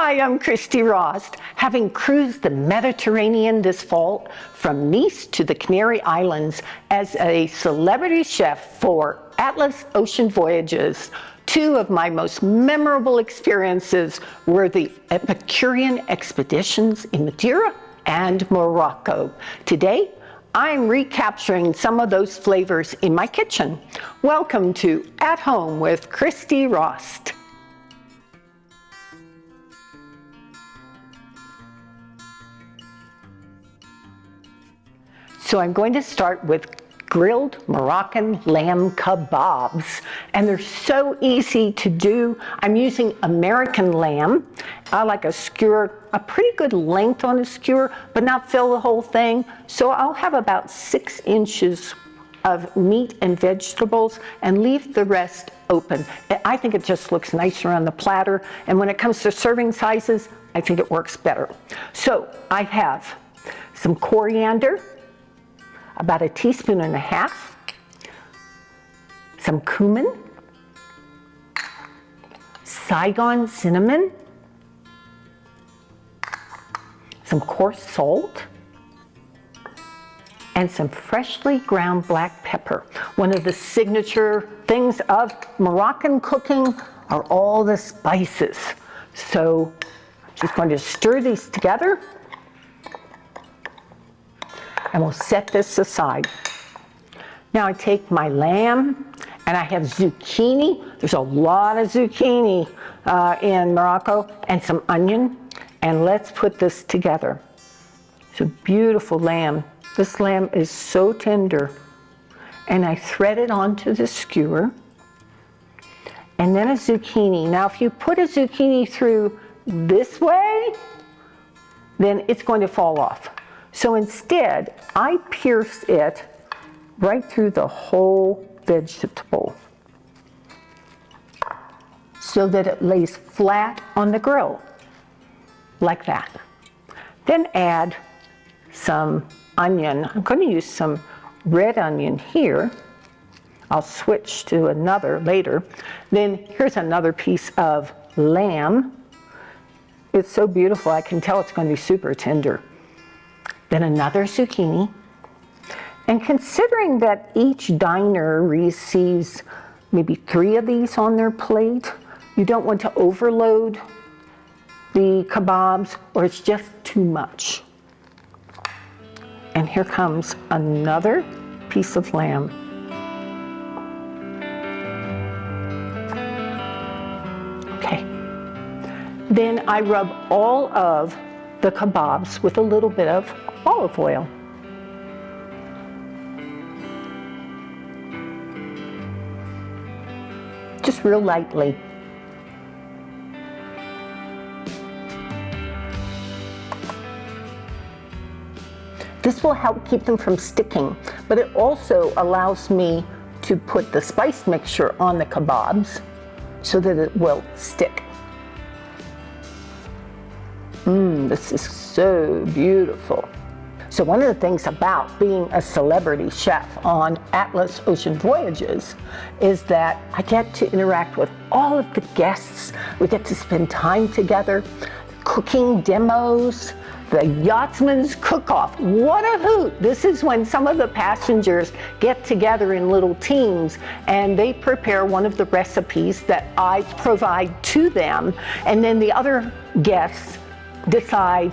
Hi, I'm Christy Rost. Having cruised the Mediterranean this fall from Nice to the Canary Islands as a celebrity chef for Atlas Ocean Voyages, two of my most memorable experiences were the Epicurean expeditions in Madeira and Morocco. Today, I'm recapturing some of those flavors in my kitchen. Welcome to At Home with Christy Rost. So I'm going to start with grilled Moroccan lamb kebabs, and they're so easy to do. I'm using American lamb. I like a skewer, a pretty good length on a skewer, but not fill the whole thing. So I'll have about 6 inches of meat and vegetables and leave the rest open. I think it just looks nicer on the platter, and when it comes to serving sizes, I think it works better. So I have some coriander, about 1.5 teaspoons, some cumin, Saigon cinnamon, some coarse salt, and some freshly ground black pepper. One of the signature things of Moroccan cooking are all the spices. So I'm just going to stir these together, and we'll set this aside. Now I take my lamb, and I have zucchini. There's a lot of zucchini in Morocco, and some onion, and let's put this together. It's a beautiful lamb. This lamb is so tender. And I thread it onto the skewer, and then a zucchini. Now if you put a zucchini through this way, then it's going to fall off. So instead, I pierce it right through the whole vegetable so that it lays flat on the grill, like that. Then add some onion. I'm going to use some red onion here. I'll switch to another later. Then here's another piece of lamb. It's so beautiful, I can tell it's going to be super tender. Then another zucchini. And considering that each diner receives maybe 3 of these on their plate, you don't want to overload the kebabs or it's just too much. And here comes another piece of lamb. Okay. Then I rub all of the kebabs with a little bit of olive oil. Just real lightly. This will help keep them from sticking, but it also allows me to put the spice mixture on the kebabs so that it will stick. This is so beautiful. So one of the things about being a celebrity chef on Atlas Ocean Voyages is that I get to interact with all of the guests. We get to spend time together, cooking demos, the Yachtsman's Cook-Off. What a hoot! This is when some of the passengers get together in little teams and they prepare one of the recipes that I provide to them, and then the other guests decide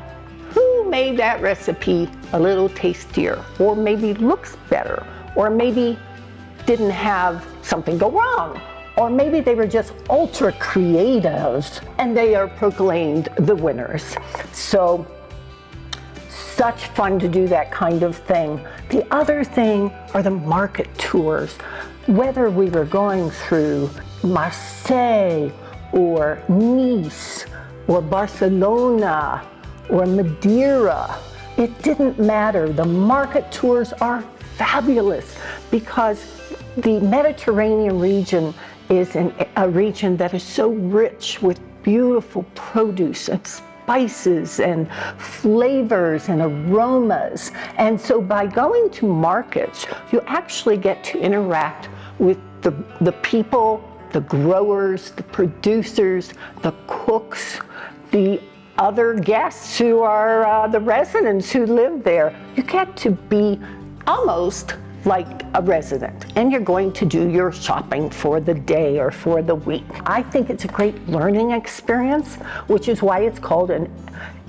who made that recipe a little tastier, or maybe looks better, or maybe didn't have something go wrong, or maybe they were just ultra creative and they are proclaimed the winners. So such fun to do that kind of thing. The other thing are the market tours. Whether we were going through Marseille or Nice or Barcelona or Madeira, it didn't matter. The market tours are fabulous because the Mediterranean region is a region that is so rich with beautiful produce and spices and flavors and aromas. And so by going to markets, you actually get to interact with the people, the growers, the producers, the cooks, the other guests who are the residents who live there. You get to be almost like a resident, and you're going to do your shopping for the day or for the week. I think it's a great learning experience, which is why it's called an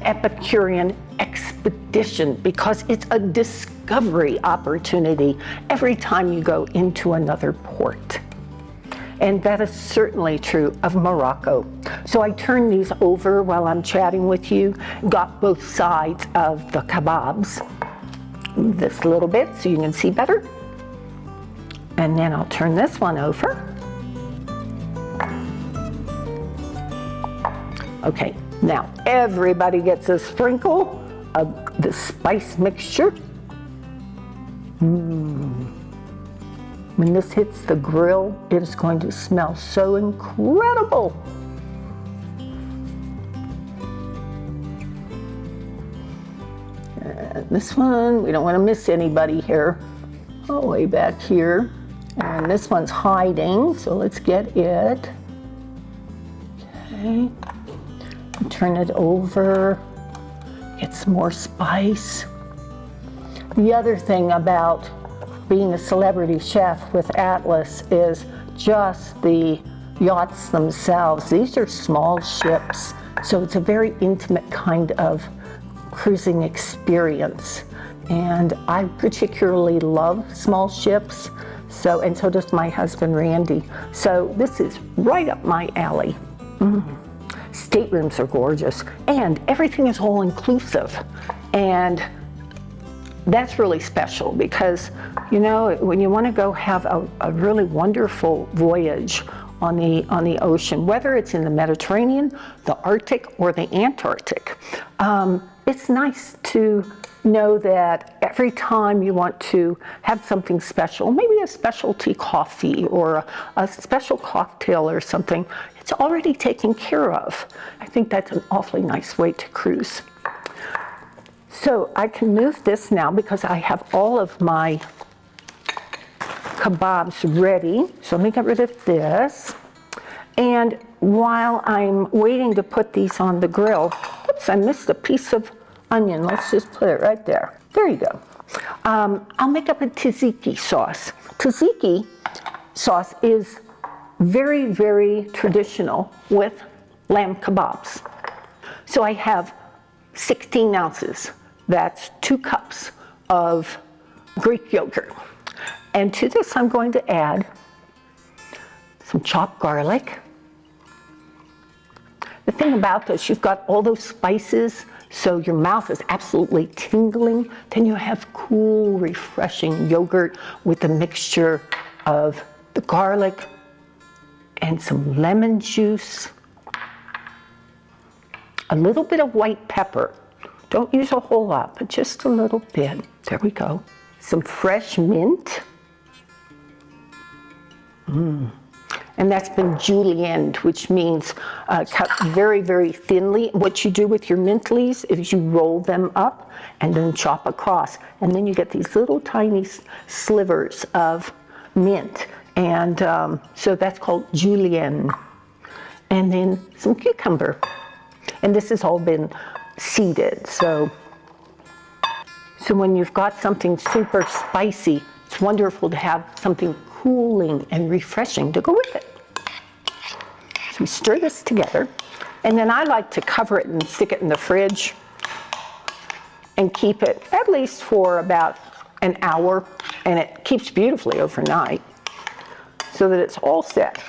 Epicurean expedition, because it's a discovery opportunity every time you go into another port. And that is certainly true of Morocco. So I turned these over while I'm chatting with you, got both sides of the kebabs. Move this a little bit so you can see better. And then I'll turn this one over. Okay, now everybody gets a sprinkle of the spice mixture. When this hits the grill, it is going to smell so incredible. And this one, we don't want to miss anybody here. All the way back here. And this one's hiding, so let's get it. Okay. Turn it over. Get some more spice. The other thing about being a celebrity chef with Atlas is just the yachts themselves. These are small ships, so it's a very intimate kind of cruising experience. And I particularly love small ships, and so does my husband Randy. So this is right up my alley. Staterooms are gorgeous, and everything is all inclusive. And that's really special because, you know, when you want to go have a really wonderful voyage on the ocean, whether it's in the Mediterranean, the Arctic, or the Antarctic, it's nice to know that every time you want to have something special, maybe a specialty coffee or a special cocktail or something, it's already taken care of. I think that's an awfully nice way to cruise. So I can move this now because I have all of my kebabs ready. So let me get rid of this. And while I'm waiting to put these on the grill, oops, I missed a piece of onion. Let's just put it right there. There you go. I'll make up a tzatziki sauce. Tzatziki sauce is very, very traditional with lamb kebabs. So I have 16 ounces. That's 2 cups of Greek yogurt. And to this, I'm going to add some chopped garlic. The thing about this, you've got all those spices, so your mouth is absolutely tingling. Then you have cool, refreshing yogurt with a mixture of the garlic and some lemon juice. A little bit of white pepper. Don't use a whole lot, but just a little bit. There we go. Some fresh mint. And that's been julienned, which means cut very, very thinly. What you do with your mint leaves is you roll them up and then chop across. And then you get these little tiny slivers of mint. And so that's called julienne. And then some cucumber. And this has all been seeded. So when you've got something super spicy, it's wonderful to have something cooling and refreshing to go with it. So we stir this together, and then I like to cover it and stick it in the fridge and keep it at least for about an hour, and it keeps beautifully overnight so that it's all set.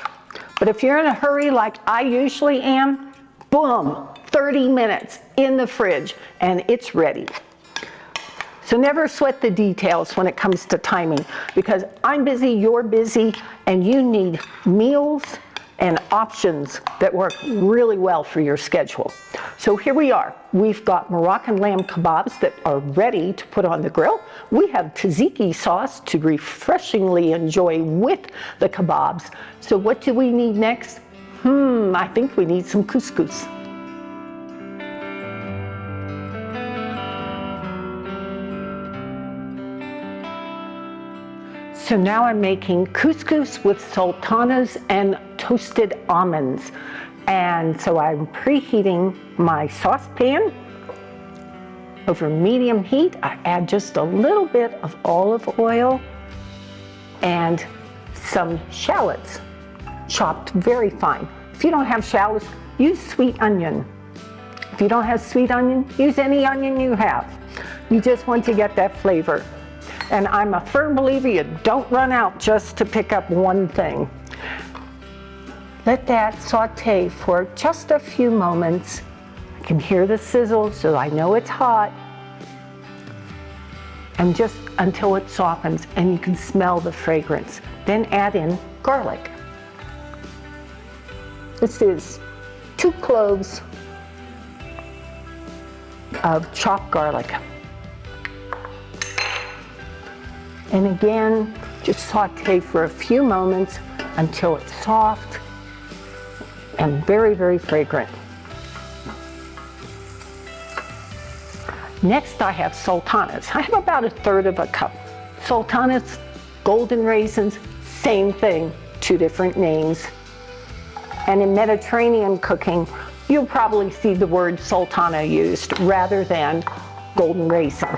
But if you're in a hurry like I usually am, boom, 30 minutes in the fridge and it's ready. So never sweat the details when it comes to timing, because I'm busy, you're busy, and you need meals and options that work really well for your schedule. So here we are. We've got Moroccan lamb kebabs that are ready to put on the grill. We have tzatziki sauce to refreshingly enjoy with the kebabs. So what do we need next? I think we need some couscous. So now I'm making couscous with sultanas and toasted almonds. And so I'm preheating my saucepan over medium heat. I add just a little bit of olive oil and some shallots, chopped very fine. If you don't have shallots, use sweet onion. If you don't have sweet onion, use any onion you have. You just want to get that flavor. And I'm a firm believer you don't run out just to pick up one thing. Let that saute for just a few moments. I can hear the sizzle, so I know it's hot. And just until it softens and you can smell the fragrance. Then add in garlic. This is 2 cloves of chopped garlic. And again, just saute for a few moments until it's soft and very, very fragrant. Next, I have sultanas. I have about 1/3 cup. Sultanas, golden raisins, same thing, 2 different names. And in Mediterranean cooking, you'll probably see the word sultana used rather than golden raisin.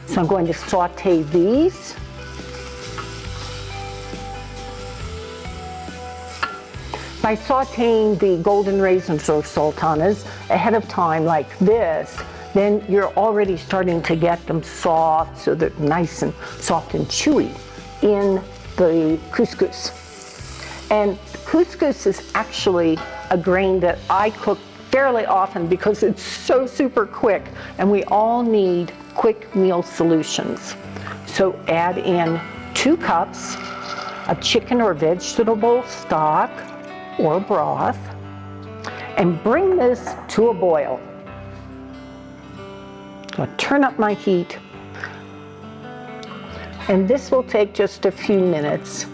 So I'm going to saute these. By sauteing the golden raisins or sultanas ahead of time like this, then you're already starting to get them soft, so they're nice and soft and chewy in the couscous. And couscous is actually a grain that I cook fairly often because it's so super quick, and we all need quick meal solutions. So add in 2 cups of chicken or vegetable stock or broth, and bring this to a boil. I'll turn up my heat, and this will take just a few minutes.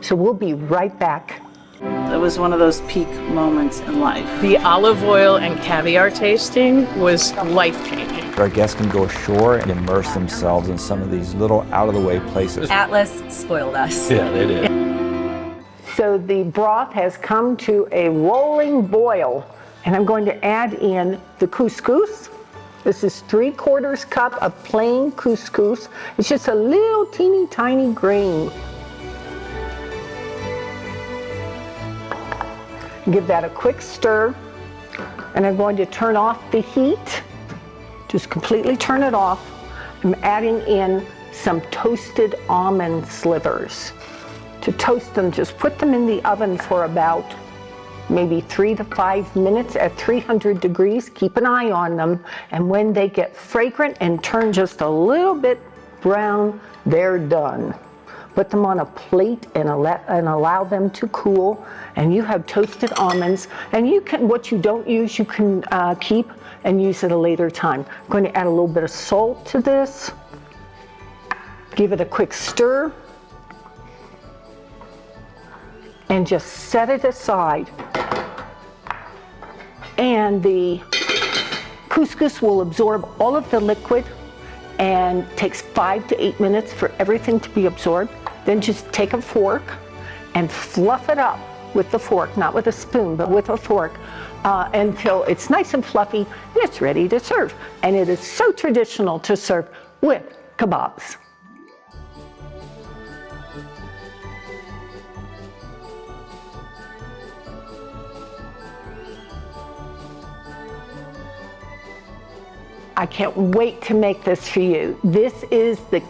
So we'll be right back. It was one of those peak moments in life. The olive oil and caviar tasting was life-changing. Our guests can go ashore and immerse themselves in some of these little out-of-the-way places. Atlas spoiled us. Yeah, they did. So the broth has come to a rolling boil, and I'm going to add in the couscous. This is 3/4 cup of plain couscous. It's just a little teeny tiny grain. Give that a quick stir, and I'm going to turn off the heat. Just completely turn it off. I'm adding in some toasted almond slivers. To toast them, just put them in the oven for about maybe 3 to 5 minutes at 300 degrees. Keep an eye on them, and when they get fragrant and turn just a little bit brown, they're done. Put them on a plate and allow them to cool, and you have toasted almonds. And you can, what you don't use, you can keep and use at a later time. I'm going to add a little bit of salt to this. Give it a quick stir, and just set it aside. And the couscous will absorb all of the liquid, and takes 5 to 8 minutes for everything to be absorbed. Then just take a fork and fluff it up with the fork, not with a spoon, but with a fork, until it's nice and fluffy and it's ready to serve. And it is so traditional to serve with kebabs. I can't wait to make this for you. This is the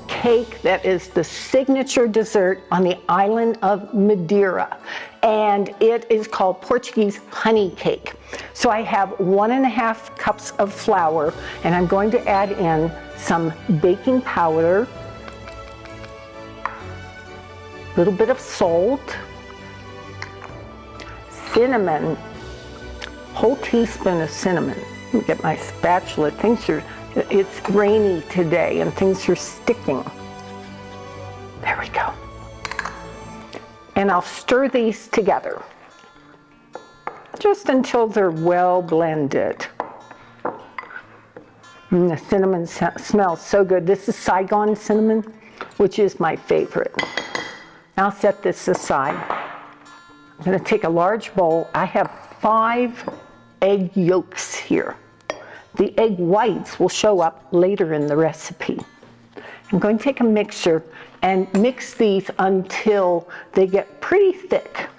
cake that is the signature dessert on the island of Madeira, and it is called Portuguese honey cake. So I have 1.5 cups of flour, and I'm going to add in some baking powder, a little bit of salt, cinnamon, whole teaspoon of cinnamon. Let me get my spatula. It's rainy today and things are sticking. There we go. And I'll stir these together just until they're well blended. The cinnamon smells so good. This is Saigon cinnamon, which is my favorite. I'll set this aside. I'm going to take a large bowl. I have 5 egg yolks here. The egg whites will show up later in the recipe. I'm going to take a mixer and mix these until they get pretty thick.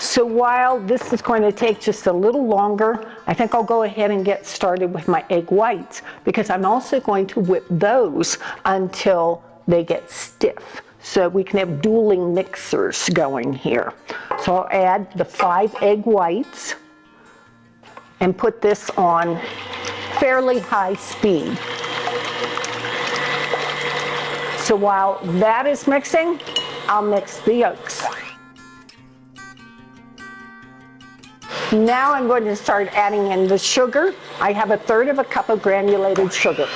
So while this is going to take just a little longer, I think I'll go ahead and get started with my egg whites, because I'm also going to whip those until they get stiff. So we can have dueling mixers going here. So I'll add the 5 egg whites and put this on fairly high speed. So while that is mixing, I'll mix the yolks. Now I'm going to start adding in the sugar. I have 1/3 cup of granulated sugar.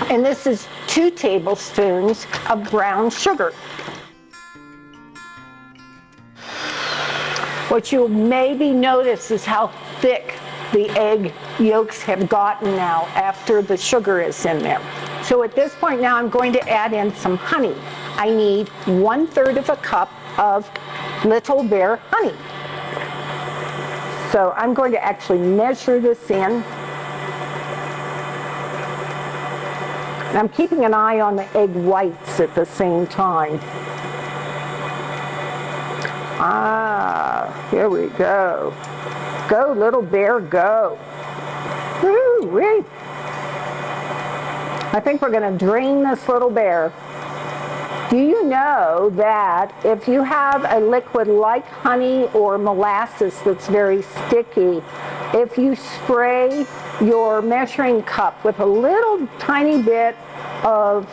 And this is 2 tablespoons of brown sugar. What you'll maybe notice is how thick the egg yolks have gotten now after the sugar is in there. So at this point now I'm going to add in some honey. I need 1/3 cup of Little Bear honey. So I'm going to actually measure this in. And I'm keeping an eye on the egg whites at the same time. Here we go. Go, Little Bear, go. Woo-wee. I think we're going to drain this Little Bear. Do you know that if you have a liquid like honey or molasses that's very sticky, if you spray your measuring cup with a little tiny bit of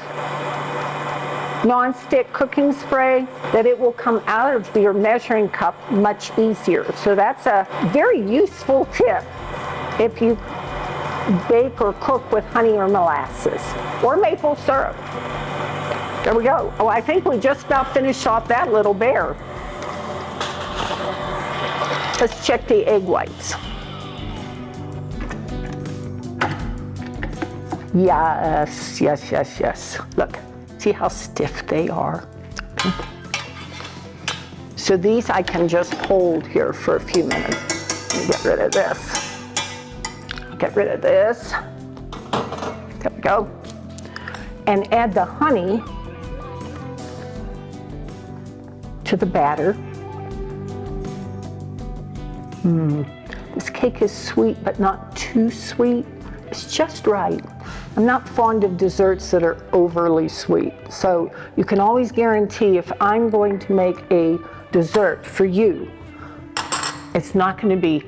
non-stick cooking spray, that it will come out of your measuring cup much easier. So that's a very useful tip if you bake or cook with honey or molasses or maple syrup. There we go. Oh, I think we just about finished off that Little Bear. Let's check the egg whites. Yes, yes, yes, yes. Look, see how stiff they are? So these I can just hold here for a few minutes. Let me get rid of this. Get rid of this. There we go. And add the honey to the batter. This cake is sweet, but not too sweet. It's just right. I'm not fond of desserts that are overly sweet. So you can always guarantee if I'm going to make a dessert for you, it's not going to be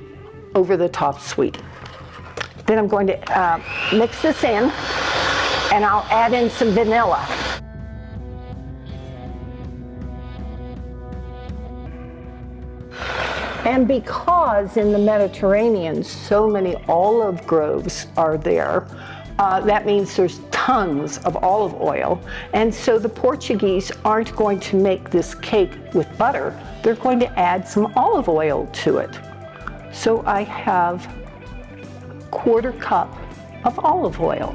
over the top sweet. Then I'm going to mix this in, and I'll add in some vanilla. And because in the Mediterranean so many olive groves are there, that means there's tons of olive oil. And so the Portuguese aren't going to make this cake with butter. They're going to add some olive oil to it. So I have 1/4 cup of olive oil.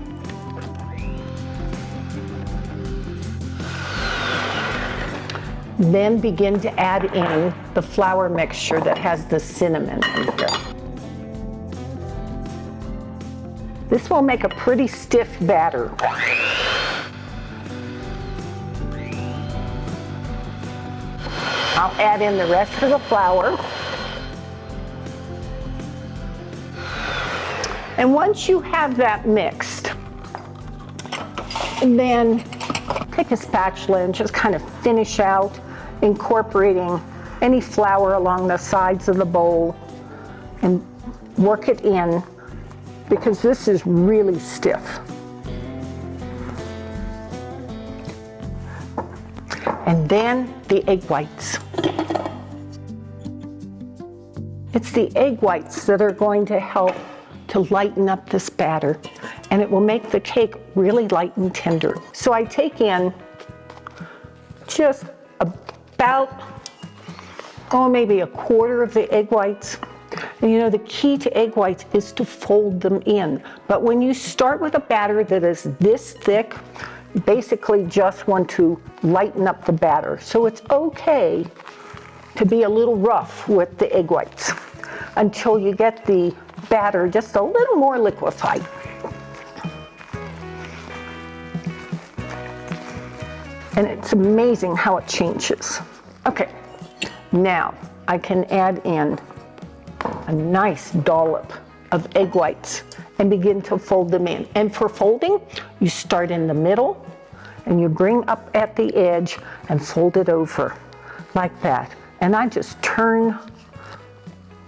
Then begin to add in the flour mixture that has the cinnamon in here. This will make a pretty stiff batter. I'll add in the rest of the flour. And once you have that mixed, then take a spatula and just kind of finish out incorporating any flour along the sides of the bowl and work it in, because this is really stiff. And then the egg whites. It's the egg whites that are going to help to to lighten up this batter, and it will make the cake really light and tender. So I take in just about, maybe a quarter of the egg whites. And you know, the key to egg whites is to fold them in. But when you start with a batter that is this thick, you basically just want to lighten up the batter. So it's okay to be a little rough with the egg whites until you get the batter just a little more liquefied. And it's amazing how it changes. Okay, now I can add in a nice dollop of egg whites and begin to fold them in. And for folding, you start in the middle and you bring up at the edge and fold it over like that. And I just turn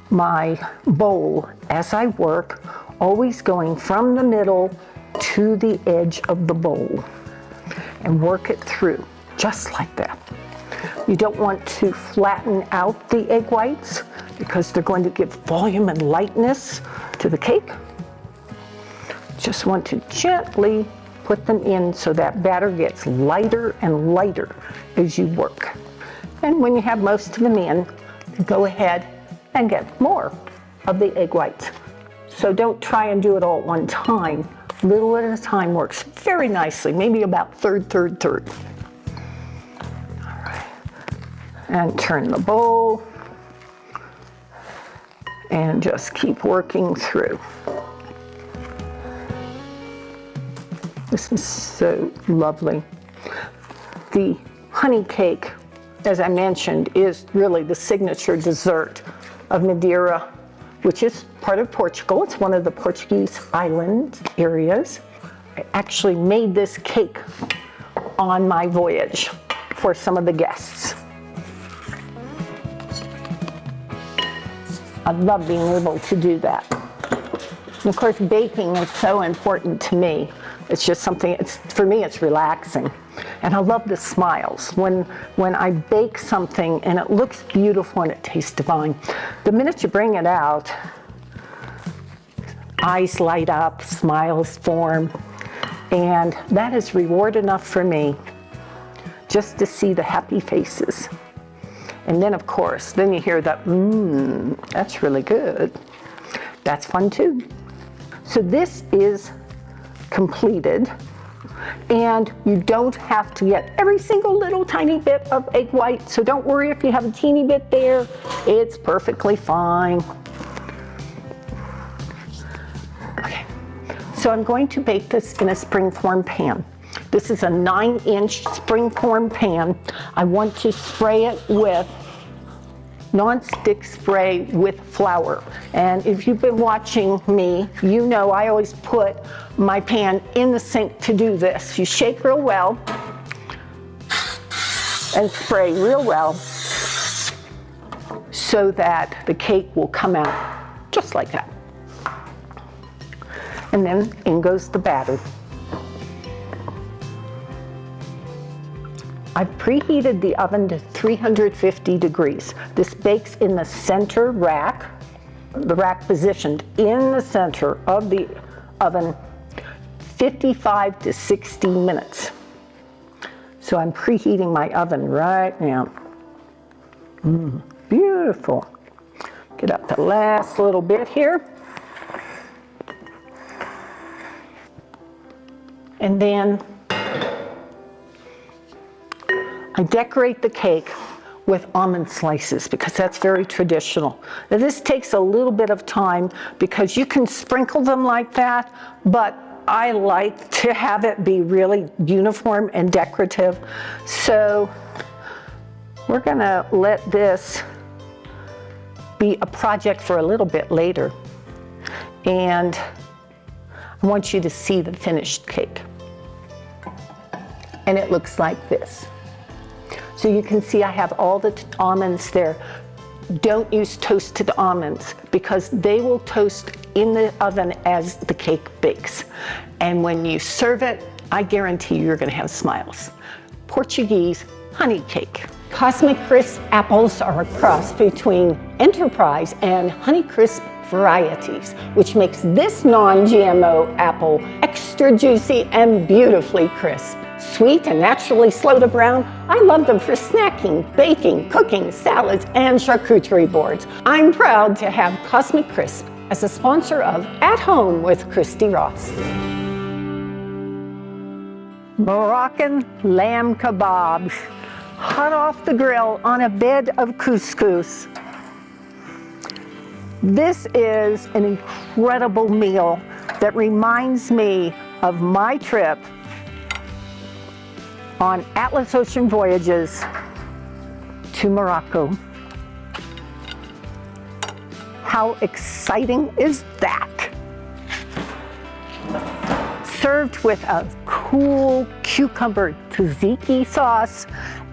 my bowl as I work, always going from the middle to the edge of the bowl, and work it through just like that. You don't want to flatten out the egg whites because they're going to give volume and lightness to the cake. Just want to gently put them in so that batter gets lighter and lighter as you work. And when you have most of them in, go ahead and get more of the egg whites. So don't try and do it all at one time. Little at a time works very nicely, maybe about third. All right. And turn the bowl and just keep working through. This is so lovely. The honey cake, as I mentioned, is really the signature dessert of Madeira, which is part of Portugal. It's one of the Portuguese island areas. I actually made this cake on my voyage for some of the guests. I love being able to do that. And of course, baking is so important to me. It's just something, for me, it's relaxing. And I love the smiles. When I bake something and it looks beautiful and it tastes divine, the minute you bring it out, eyes light up, smiles form, and that is reward enough for me just to see the happy faces. And then, of course, then you hear that, that's really good. That's fun too. So this is completed, and you don't have to get every single little tiny bit of egg white, so don't worry if you have a teeny bit there, it's perfectly fine. Okay, so I'm going to bake this in a springform pan. This is a 9-inch springform pan. I want to spray it with non-stick spray with flour. And if you've been watching me, you know I always put my pan in the sink to do this. You shake real well and spray real well so that the cake will come out just like that. And then in goes the batter. I've preheated the oven to 350 degrees. This bakes in the center rack, the rack positioned in the center of the oven, 55 to 60 minutes. So I'm preheating my oven right now. Beautiful. Get up the last little bit here. And then I decorate the cake with almond slices because that's very traditional. Now this takes a little bit of time because you can sprinkle them like that, but I like to have it be really uniform and decorative. So we're gonna let this be a project for a little bit later. And I want you to see the finished cake. And it looks like this. So you can see I have all the almonds there. Don't use toasted almonds because they will toast in the oven as the cake bakes. And when you serve it, I guarantee you're gonna have smiles. Portuguese honey cake. Cosmic Crisp apples are a cross between Enterprise and Honeycrisp varieties, which makes this non-GMO apple extra juicy and beautifully crisp. Sweet and naturally slow to brown, I love them for snacking, baking, cooking, salads, and charcuterie boards. I'm proud to have Cosmic Crisp as a sponsor of At Home with Christy Rost. Moroccan lamb kebabs, hot off the grill on a bed of couscous. This is an incredible meal that reminds me of my trip on Atlas Ocean voyages to Morocco. How exciting is that? Served with a cool cucumber tzatziki sauce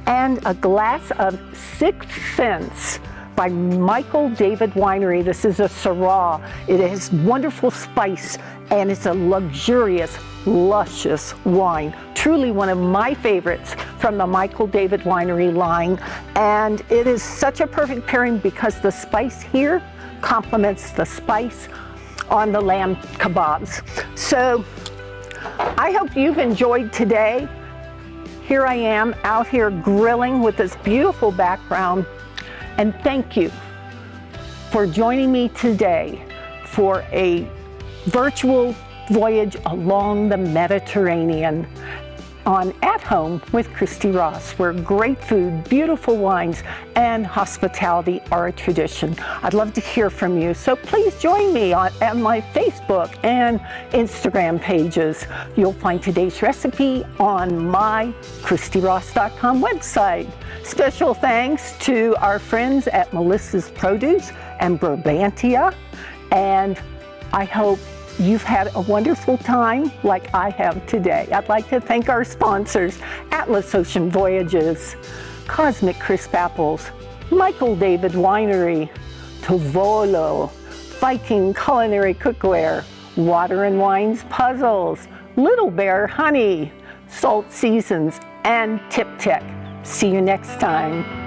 and a glass of 6 Cents by Michael David Winery. This is a Syrah. It has wonderful spice and it's a luxurious, luscious wine. Truly one of my favorites from the Michael David Winery line. And it is such a perfect pairing because the spice here complements the spice on the lamb kebabs. So I hope you've enjoyed today. Here I am out here grilling with this beautiful background. And thank you for joining me today for a virtual voyage along the Mediterranean on At Home with Christy Rost, where great food, beautiful wines, and hospitality are a tradition. I'd love to hear from you, so please join me on my Facebook and Instagram pages. You'll find today's recipe on my ChristyRost.com website. Special thanks to our friends at Melissa's Produce and Brabantia, and I hope you've had a wonderful time like I have today. I'd like to thank our sponsors, Atlas Ocean Voyages, Cosmic Crisp Apples, Michael David Winery, Tovolo, Viking Culinary Cookware, Water and Wines Puzzles, Little Bear Honey, Salt Seasons, and Tip Tech. See you next time.